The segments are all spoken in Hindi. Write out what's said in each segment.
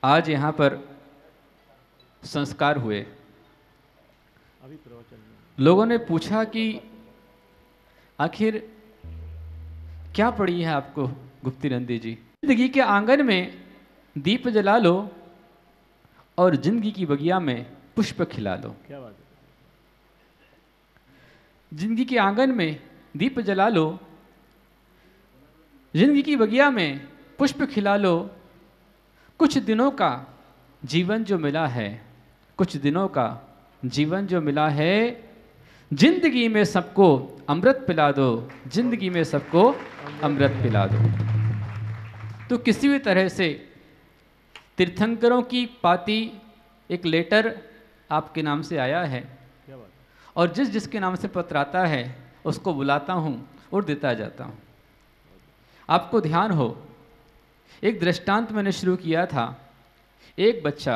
आज यहाँ पर संस्कार हुए। लोगों ने पूछा कि आखिर क्या पड़ी है आपको गुप्ती नंदी जी? जिंदगी के आंगन में दीप जला लो और जिंदगी की बगिया में पुष्प खिला लो। क्या बात है। जिंदगी के आंगन में दीप जला लो, जिंदगी की बगिया में पुष्प खिला लो। कुछ दिनों का जीवन जो मिला है, कुछ दिनों का जीवन जो मिला है, जिंदगी में सबको अमृत पिला दो, जिंदगी में सबको अमृत पिला दो। तो किसी भी तरह से तीर्थंकरों की पाती एक लेटर आपके नाम से आया है और जिस जिसके नाम से पत्र आता है उसको बुलाता हूँ और देता जाता हूँ। आपको ध्यान हो, एक दृष्टांत मैंने शुरू किया था। एक बच्चा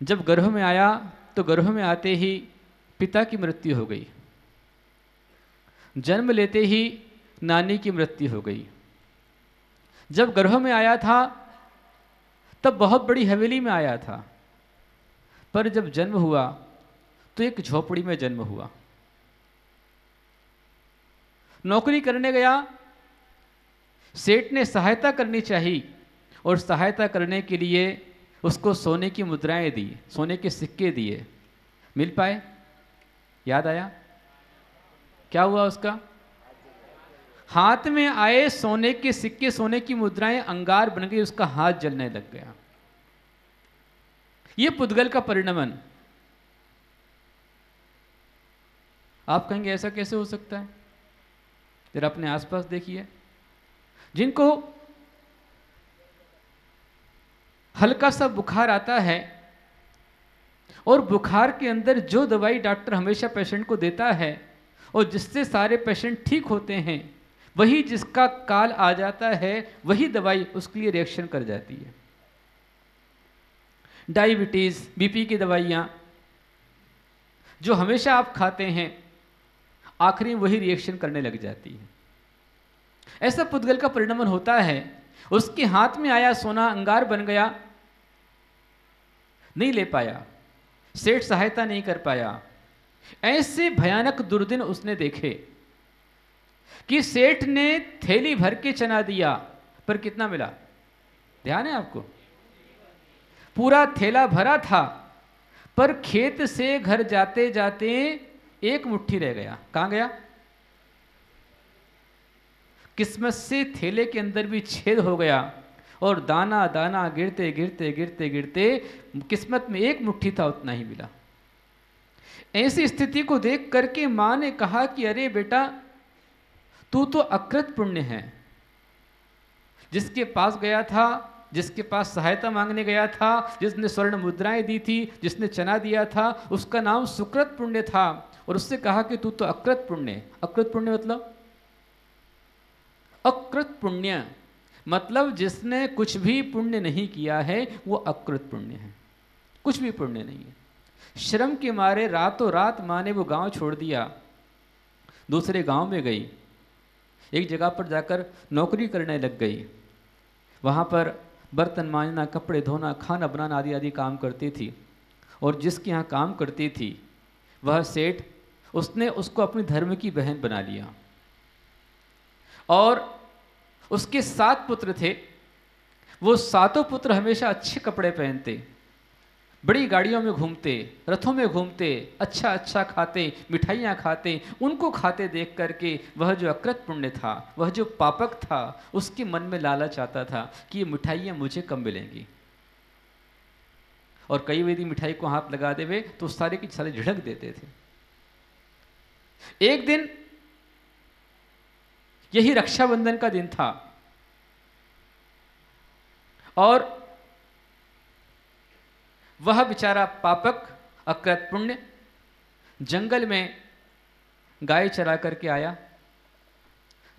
जब गर्भ में आया तो गर्भ में आते ही पिता की मृत्यु हो गई, जन्म लेते ही नानी की मृत्यु हो गई। जब गर्भ में आया था तब बहुत बड़ी हवेली में आया था, पर जब जन्म हुआ तो एक झोपड़ी में जन्म हुआ। नौकरी करने गया, सेठ ने सहायता करनी चाहिए और सहायता करने के लिए उसको सोने की मुद्राएं दी, सोने के सिक्के दिए। मिल पाए? याद आया? क्या हुआ उसका? हाथ में आए सोने के सिक्के, सोने की मुद्राएं अंगार बन गई, उसका हाथ जलने लग गया। यह पुद्गल का परिणमन। आप कहेंगे ऐसा कैसे हो सकता है? जरा अपने आसपास देखिए, जिनको हल्का सा बुखार आता है और बुखार के अंदर जो दवाई डॉक्टर हमेशा पेशेंट को देता है और जिससे सारे पेशेंट ठीक होते हैं, वही जिसका काल आ जाता है वही दवाई उसके लिए रिएक्शन कर जाती है। डायबिटीज, बीपी की दवाइयां जो हमेशा आप खाते हैं, आखिरी में वही रिएक्शन करने लग जाती है। ऐसा पुद्गल का परिणमन होता है। उसके हाथ में आया सोना अंगार बन गया, नहीं ले पाया, सेठ सहायता नहीं कर पाया। ऐसे भयानक दुर्दिन उसने देखे कि सेठ ने थैली भर के चना दिया, पर कितना मिला? ध्यान है आपको? पूरा थैला भरा था, पर खेत से घर जाते जाते एक मुट्ठी रह गया। कहां गया? किस्मत से थैले के अंदर भी छेद हो गया और दाना दाना गिरते गिरते गिरते गिरते किस्मत में एक मुट्ठी था, उतना ही मिला। ऐसी स्थिति को देख करके मां ने कहा कि अरे बेटा, तू तो अकृत पुण्य है। जिसके पास गया था, जिसके पास सहायता मांगने गया था, जिसने स्वर्ण मुद्राएं दी थी, जिसने चना दिया था, उसका नाम सुकृत पुण्य था। और उससे कहा कि तू तो अकृत पुण्य। अकृत पुण्य मतलब? अकृत पुण्य मतलब जिसने कुछ भी पुण्य नहीं किया है वो अकृत पुण्य है, कुछ भी पुण्य नहीं है। श्रम के मारे रातों रात माँ ने वो गांव छोड़ दिया, दूसरे गांव में गई, एक जगह पर जाकर नौकरी करने लग गई। वहाँ पर बर्तन मांजना, कपड़े धोना, खाना बनाना आदि आदि काम करती थी। और जिसके यहाँ काम करती थी वह सेठ, उसने उसको अपनी धर्म की बहन बना लिया। और उसके 7 पुत्र थे। वो 7 पुत्र हमेशा अच्छे कपड़े पहनते, बड़ी गाड़ियों में घूमते, रथों में घूमते, अच्छा अच्छा खाते, मिठाइयाँ खाते। उनको खाते देख करके वह जो अकृत पुण्य था, वह जो पापक था, उसके मन में लालच आता था कि ये मिठाइयाँ मुझे कब मिलेंगी। और कई यदि मिठाई को हाथ लगा देवे तो सारे के सारे झिड़क देते थे। एक दिन यही रक्षाबंधन का दिन था और वह बेचारा पापक अकृत पुण्य जंगल में गाय चरा करके आया।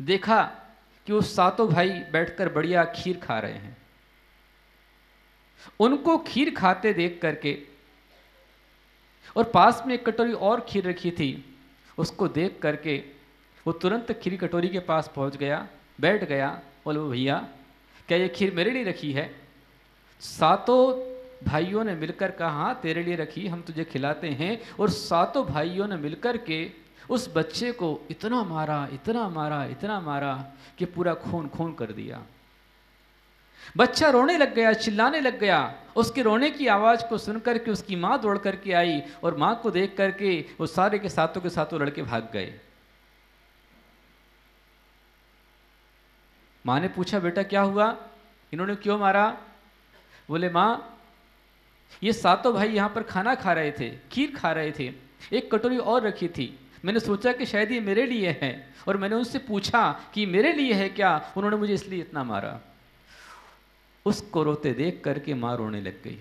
देखा कि वो 7 भाई बैठकर बढ़िया खीर खा रहे हैं। उनको खीर खाते देख करके, और पास में एक कटोरी और खीर रखी थी, उसको देख करके वो तुरंत खीर कटोरी के पास पहुंच गया, बैठ गया। बोले भैया क्या ये खीर मेरे लिए रखी है? सातों भाइयों ने मिलकर कहा, हाँ तेरे लिए रखी, हम तुझे खिलाते हैं। और सातों भाइयों ने मिलकर के उस बच्चे को इतना मारा, इतना मारा, इतना मारा कि पूरा खून खून कर दिया। बच्चा रोने लग गया, चिल्लाने लग गया। उसके रोने की आवाज को सुनकर के उसकी माँ दौड़ करके आई और माँ को देख करके वो सारे के सातों लड़के भाग गए। माँ ने पूछा, बेटा क्या हुआ, इन्होंने क्यों मारा? बोले, माँ ये सातों भाई यहाँ पर खाना खा रहे थे, खीर खा रहे थे, एक कटोरी और रखी थी, मैंने सोचा कि शायद ये मेरे लिए है, और मैंने उनसे पूछा कि मेरे लिए है क्या, उन्होंने मुझे इसलिए इतना मारा। उसको रोते देख करके माँ रोने लग गई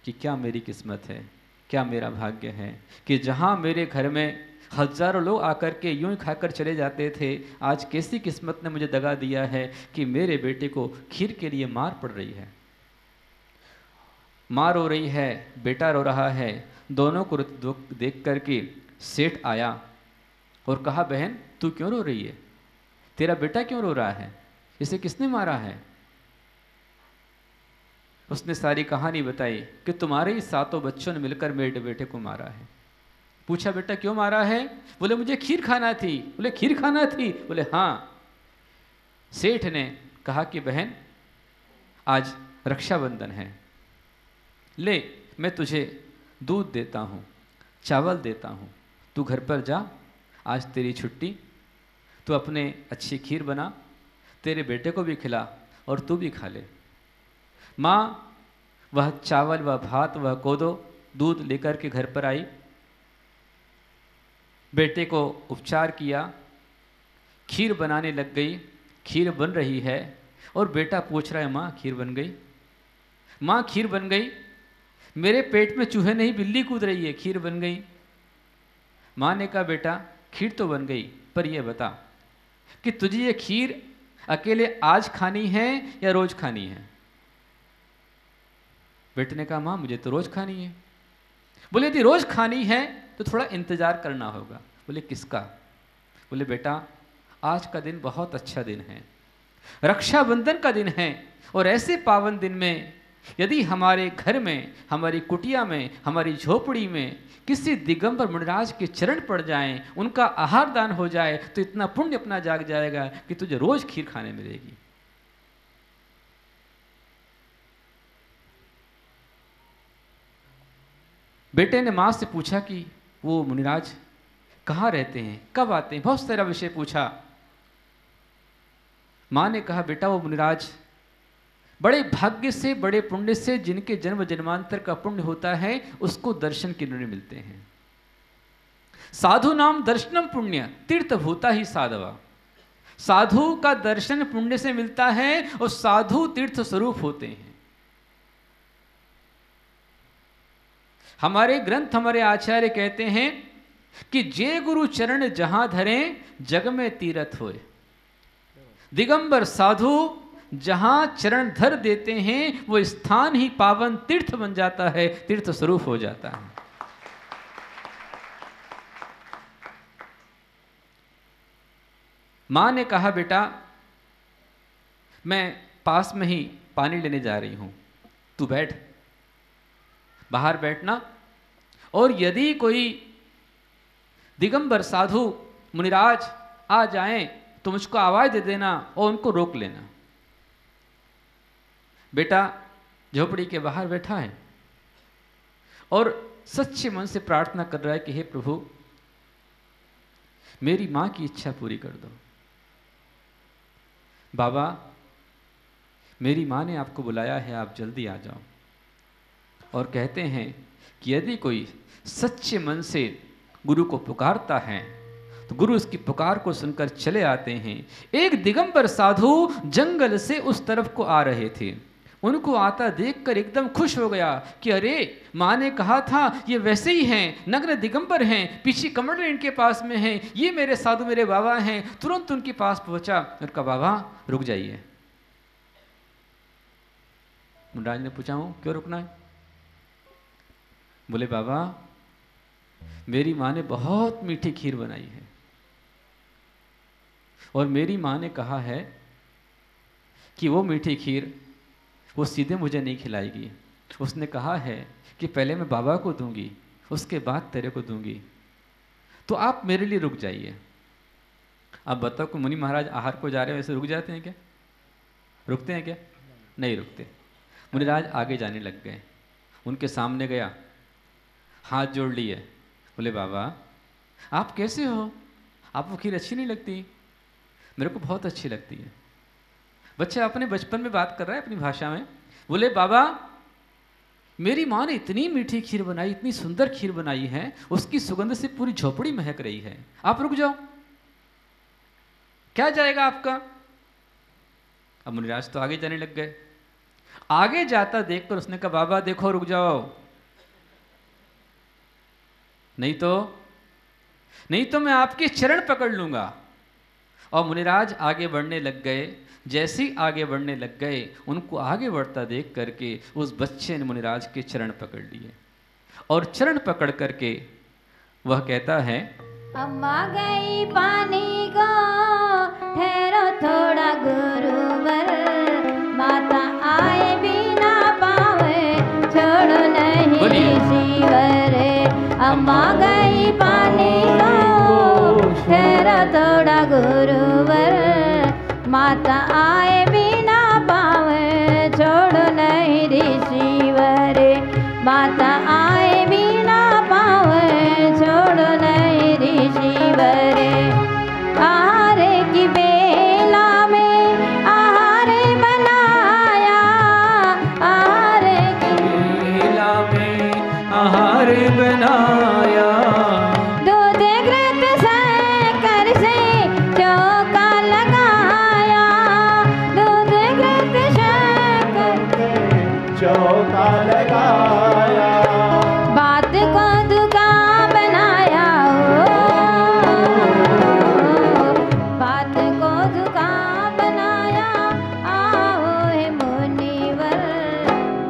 कि क्या मेरी किस्मत है, क्या मेरा भाग्य है कि जहाँ मेरे घर में हजारों लोग आकर के यूं ही खाकर चले जाते थे, आज कैसी किस्मत ने मुझे दगा दिया है कि मेरे बेटे को खीर के लिए मार पड़ रही है। माँ रो रही है, बेटा रो रहा है। दोनों को देख करके सेठ आया और कहा, बहन तू क्यों रो रही है, तेरा बेटा क्यों रो रहा है, इसे किसने मारा है? उसने सारी कहानी बताई कि तुम्हारे ही सातों बच्चों ने मिलकर मेरे बेटे को मारा है। पूछा, बेटा क्यों मारा है? बोले, मुझे खीर खाना थी। बोले, खीर खाना थी? बोले, हाँ। सेठ ने कहा कि बहन आज रक्षाबंधन है, ले मैं तुझे दूध देता हूँ, चावल देता हूँ, तू घर पर जा, आज तेरी छुट्टी, तू अपने अच्छी खीर बना, तेरे बेटे को भी खिला और तू भी खा ले। माँ वह चावल, वह भात, वह कोदो, दूध लेकर के घर पर आई, बेटे को उपचार किया, खीर बनाने लग गई। खीर बन रही है और बेटा पूछ रहा है, माँ खीर बन गई? माँ खीर बन गई, मेरे पेट में चूहे नहीं बिल्ली कूद रही है, खीर बन गई। माँ ने कहा, बेटा खीर तो बन गई, पर यह बता कि तुझे ये खीर अकेले आज खानी है या रोज खानी है? बेटे ने कहा, माँ मुझे तो रोज खानी है। बोले, यदि रोज खानी है तो थोड़ा इंतजार करना होगा। बोले, किसका? बोले, बेटा आज का दिन बहुत अच्छा दिन है, रक्षाबंधन का दिन है, और ऐसे पावन दिन में यदि हमारे घर में, हमारी कुटिया में, हमारी झोपड़ी में किसी दिगंबर मुनिराज के चरण पड़ जाएं, उनका आहार दान हो जाए, तो इतना पुण्य अपना जाग जाएगा कि तुझे रोज खीर खाने मिलेगी। बेटे ने माँ से पूछा कि वो मुनिराज कहाँ रहते हैं, कब आते हैं, बहुत सारा विषय पूछा। माँ ने कहा, बेटा वो मुनिराज बड़े भाग्य से, बड़े पुण्य से, जिनके जन्म जन्मांतर का पुण्य होता है, उसको दर्शन के लिए मिलते हैं। साधु नाम दर्शनम पुण्य तीर्थ भूता ही साधवा। साधु का दर्शन पुण्य से मिलता है और साधु तीर्थ स्वरूप होते हैं। हमारे ग्रंथ, हमारे आचार्य कहते हैं कि जे गुरु चरण जहां धरें, जग में तीर्थ होए। दिगंबर साधु जहां चरण धर देते हैं, वो स्थान ही पावन तीर्थ बन जाता है, तीर्थ स्वरूप हो जाता है। मां ने कहा, बेटा मैं पास में ही पानी लेने जा रही हूं, तू बैठ, बाहर बैठना, और यदि कोई दिगंबर साधु मुनिराज आ जाएं तो मुझको आवाज दे देना और उनको रोक लेना। बेटा झोपड़ी के बाहर बैठा है और सच्चे मन से प्रार्थना कर रहा है कि हे प्रभु मेरी मां की इच्छा पूरी कर दो। बाबा मेरी मां ने आपको बुलाया है, आप जल्दी आ जाओ। और कहते हैं कि यदि कोई सच्चे मन से गुरु को पुकारता है तो गुरु उसकी पुकार को सुनकर चले आते हैं। एक दिगंबर साधु जंगल से उस तरफ को आ रहे थे, उनको आता देखकर एकदम खुश हो गया कि अरे माँ ने कहा था ये वैसे ही हैं, नग्न दिगंबर हैं, पीछे कमंडल इनके पास में हैं, ये मेरे साधु मेरे बाबा हैं। तुरंत उनके पास पहुंचा और कहा, बाबा रुक जाइए। मुनिराज ने पूछा, हूं क्यों रुकना है? बोले, बाबा मेरी माँ ने बहुत मीठी खीर बनाई है और मेरी माँ ने कहा है कि वो मीठी खीर वो सीधे मुझे नहीं खिलाएगी। उसने कहा है कि पहले मैं बाबा को दूंगी, उसके बाद तेरे को दूंगी, तो आप मेरे लिए रुक जाइए। अब बताओ कि मुनि महाराज आहार को जा रहे हैं, वैसे रुक जाते हैं क्या? रुकते हैं क्या? नहीं रुकते। मुनिराज आगे जाने लग गए, उनके सामने गया, हाथ जोड़ लिए, बोले बाबा आप कैसे हो? आपको खीर अच्छी नहीं लगती? मेरे को बहुत अच्छी लगती है। बच्चा अपने बचपन में बात कर रहा है अपनी भाषा में। बोले बाबा मेरी माँ ने इतनी मीठी खीर बनाई, इतनी सुंदर खीर बनाई है, उसकी सुगंध से पूरी झोपड़ी महक रही है, आप रुक जाओ, क्या जाएगा आपका? अब मुनिराज तो आगे जाने लग गए। आगे जाता देखकर उसने कहा बाबा देखो रुक जाओ, नहीं तो मैं आपके चरण पकड़ लूंगा। और मुनिराज आगे बढ़ने लग गए। जैसे ही आगे बढ़ने लग गए, उनको आगे बढ़ता देख करके उस बच्चे ने मुनिराज के चरण पकड़ लिए, और चरण पकड़ करके वह कहता है अम्मा गई पानी को ठहरो थोड़ा गुरुवर, माता आए बिना पावे छोड़ो नहीं शिवर। अम्मा गई पानी को ठहरो थोड़ा गुरुवर, माता आए बिना पावे छोड़ो नहीं ऋषिवर। माता आए बिना पावे छोड़ो नहीं ऋषिवर। आहार की बेला में आहार बनाया, आहार की बेला में आहार बनाया, दूध घृत शक्कर से चौका लगाया, दूध घृत शक्कर चौका लगाया, बात को दुका बनाया, बात को दुका बनाया। आओ हे मुनिवर,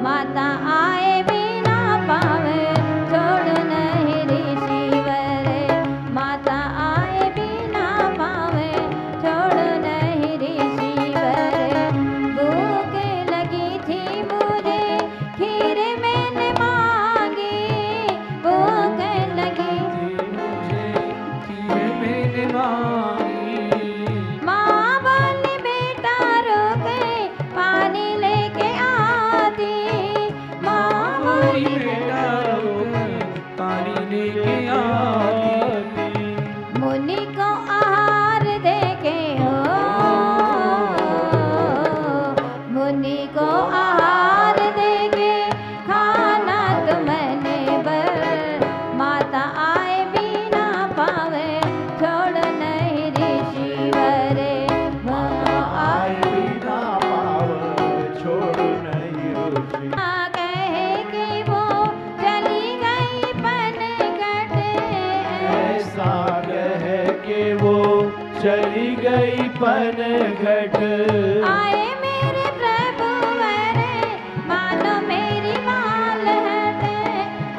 माता आए बिना पावे छोड़ नहीं ऋषिवर। माता आए बिना पावे छोड़ नहीं ऋषिवर। भूख लगी थी मुझे खीर मैंने मांगी, भूख लगी खीर मैंने मांगी, माँ बोली बेटा रोके पानी लेके आती, माँ बोली बोली बेटा पानी लेके आती। मुनि को आहार देके हो, मुनि को आहार देके खाना तो मैंने बर। माता आए बिना पावे छोड़ नहीं ऋषिवर। माता आए बिना पावे छोड़ नहीं ऋषि। कहे कि वो चली गई पनघट, ऐसा कहे कि वो चली गई पनघट। आए मेरे प्रभु वर, मानो मेरी माल हटे।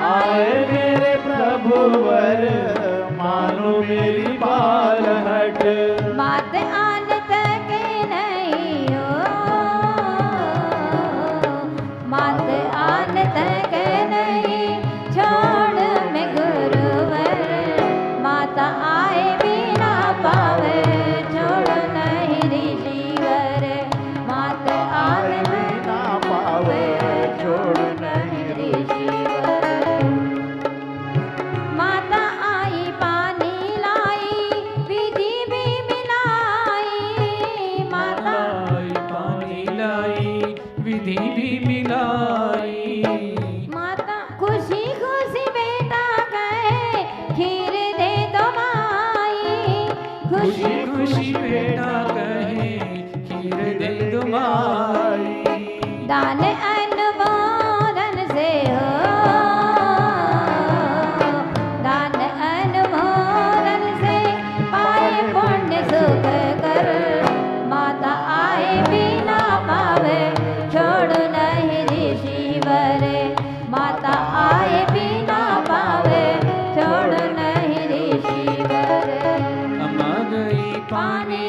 आए मेरे प्रभु वर, मानो मेरी बाल हट। बात आन तक नहीं हो, बात आन तक नहीं छोड़ मैं गुरुवर। माता आए बिना पावे छोड़ नहीं ऋषिवर। माता आए बिना पावे छोड़ नहीं ऋषिवर। माता आई पानी लाई विधि भी मिलाई, माता आई पानी लाई विधि भी मिलाई, माता खुशी खुशी बेटा कहे खीर दे दो माई, खुशी खुशी बेटा कहे खीर दे दो माई। दान अनुमोदन से हो, दान अनुमोदन से पाए पुण्य सुख कर। माता आए बिना पावे छोड़ नहीं ऋषिवर। माता आए बिना पावे छोड़ नहीं ऋषिवर। अम्मा गई पानी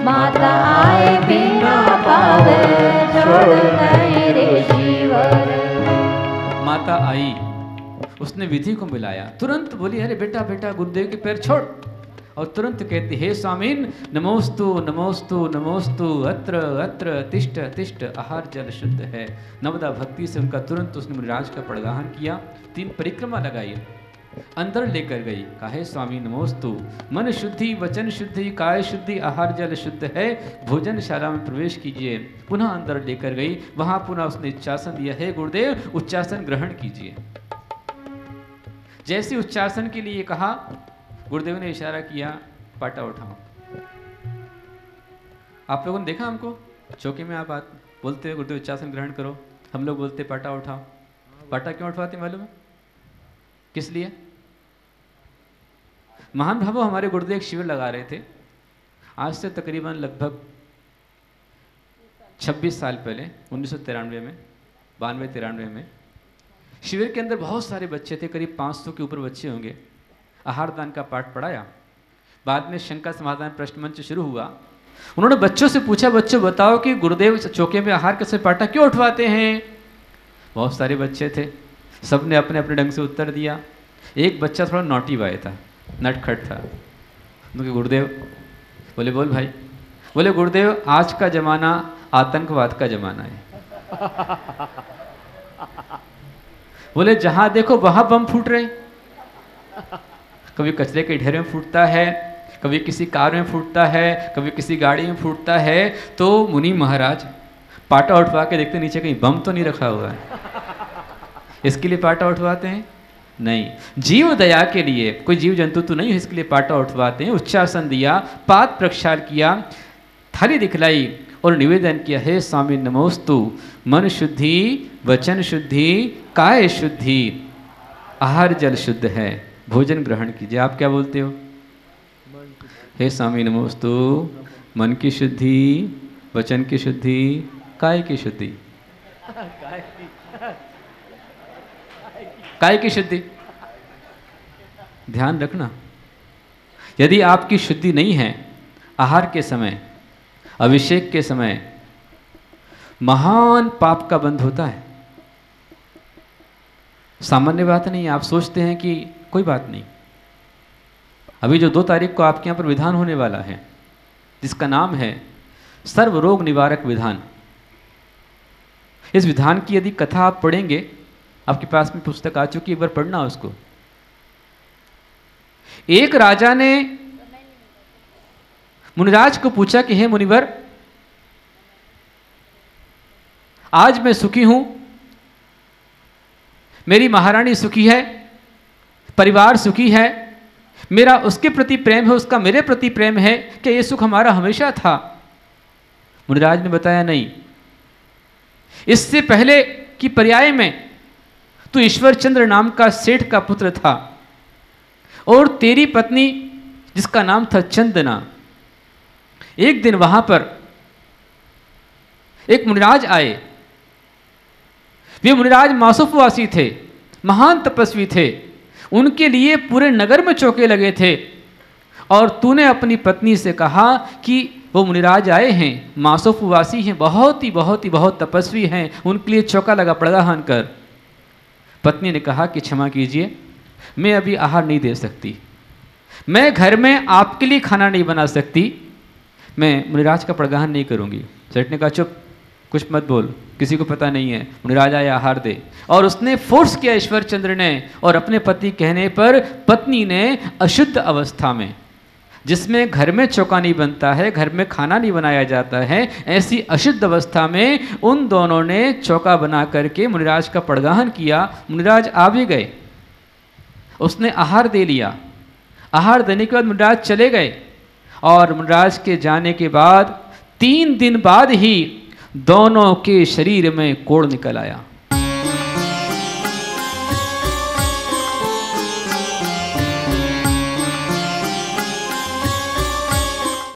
माता आए बिना पावे छोड़ नहीं रे जीवन। माता आई, उसने विधि को मिलाया, तुरंत बोली अरे बेटा बेटा गुरुदेव के पैर छोड़, और तुरंत कहती हे स्वामीन नमोस्तु नमोस्तु नमोस्तु अत्र अत्र तिष्ठ तिष्ठ आहार जल शुद्ध है। नवदा भक्ति से उनका तुरंत उसने मुनिराज का पड़गाहन किया, 3 परिक्रमा लगाई, अंदर लेकर गई, कहा हे स्वामी नमोस्तु, मन शुद्धि वचन शुद्धि काय शुद्धि आहार जल शुद्ध है, भोजनशाला में प्रवेश कीजिए। पुनः अंदर लेकर गई, वहां पुनः उसने उच्चासन दिया, हे गुरुदेव उच्चासन ग्रहण कीजिए। जैसे उच्चासन के लिए कहा, गुरुदेव ने इशारा किया पाटा उठाओ। आप लोगों ने देखा हमको चौके में आप बोलते हो गुरुदेव उच्चासन ग्रहण करो, हम लोग बोलते पाटा उठाओ। पाटा क्यों उठवाते मालूम है? किस लिए? महान भावों हमारे गुरुदेव एक शिविर लगा रहे थे, आज से तकरीबन लगभग 26 साल पहले, 1993 में, 92-93 में। शिविर के अंदर बहुत सारे बच्चे थे, करीब 500 के ऊपर बच्चे होंगे। आहार दान का पाठ पढ़ाया, बाद में शंका समाधान प्रश्न मंच शुरू हुआ। उन्होंने बच्चों से पूछा, बच्चों बताओ कि गुरुदेव चौके में आहार के पाटा क्यों उठवाते हैं? बहुत सारे बच्चे थे, सबने अपने अपने ढंग से उत्तर दिया। एक बच्चा थोड़ा नॉटी बॉय था, नटखट था। उनके गुरुदेव बोले बोल भाई, बोले गुरुदेव आज का जमाना आतंकवाद का जमाना है। बोले जहां देखो वहां बम फूट रहे, कभी कचरे के ढेर में फूटता है, कभी किसी कार में फूटता है, कभी किसी गाड़ी में फूटता है। तो मुनि महाराज पाटा उठवा के देखते नीचे कहीं बम तो नहीं रखा हुआ है, इसके लिए पाटा उठवाते हैं? नहीं, जीव दया के लिए, कोई जीव जंतु तो नहीं है, इसके लिए पाटा उठवाते हैं। उच्चासन दिया, पाद प्रक्षाल किया, थाली दिखलाई और निवेदन किया, हे स्वामी नमोस्तु, मन शुद्धि वचन शुद्धि काय शुद्धि आहार जल शुद्ध है, भोजन ग्रहण कीजिए। आप क्या बोलते हो? हे स्वामी नमोस्तु, मन की शुद्धि वचन की शुद्धि काय की शुद्धि। काय की शुद्धि, ध्यान रखना, यदि आपकी शुद्धि नहीं है, आहार के समय, अभिषेक के समय महान पाप का बंध होता है। सामान्य बात नहीं है। आप सोचते हैं कि कोई बात नहीं, अभी जो 2 तारीख को आपके यहाँ पर विधान होने वाला है, जिसका नाम है सर्व रोग निवारक विधान, इस विधान की यदि कथा आप पढ़ेंगे, आपके पास में पुस्तक आ चुकी, एक बार पढ़ना उसको। एक राजा ने मुनिराज को पूछा कि हे मुनिवर, आज मैं सुखी हूं, मेरी महारानी सुखी है, परिवार सुखी है, मेरा उसके प्रति प्रेम है, उसका मेरे प्रति प्रेम है, क्या ये सुख हमारा हमेशा था? मुनिराज ने बताया नहीं, इससे पहले कि पर्याय में तू ईश्वरचंद्र नाम का सेठ का पुत्र था, और तेरी पत्नी जिसका नाम था चंदना, एक दिन वहां पर एक मुनिराज आए। वे मुनिराज मासुफवासी थे, महान तपस्वी थे, उनके लिए पूरे नगर में चौके लगे थे, और तूने अपनी पत्नी से कहा कि वो मुनिराज आए हैं, मासुफवासी हैं, बहुत तपस्वी हैं, उनके लिए चौका लगा, पड़गाहन कर। पत्नी ने कहा कि क्षमा कीजिए, मैं अभी आहार नहीं दे सकती, मैं घर में आपके लिए खाना नहीं बना सकती, मैं मुनिराज का पड़गाहन नहीं करूंगी। सेठ ने कहा चुप, कुछ मत बोल, किसी को पता नहीं है, मुनिराज आया आहार दे। और उसने फोर्स किया ईश्वरचंद्र ने, और अपने पति कहने पर पत्नी ने अशुद्ध अवस्था में, जिसमें घर में चौका नहीं बनता है, घर में खाना नहीं बनाया जाता है, ऐसी अशुद्ध अवस्था में उन दोनों ने चौका बना करके मुनिराज का पड़गाहन किया। मुनिराज आ भी गए, उसने आहार दे लिया। आहार देने के बाद मुनिराज चले गए, और मुनिराज के जाने के बाद 3 दिन बाद ही दोनों के शरीर में कोढ़ निकल आया।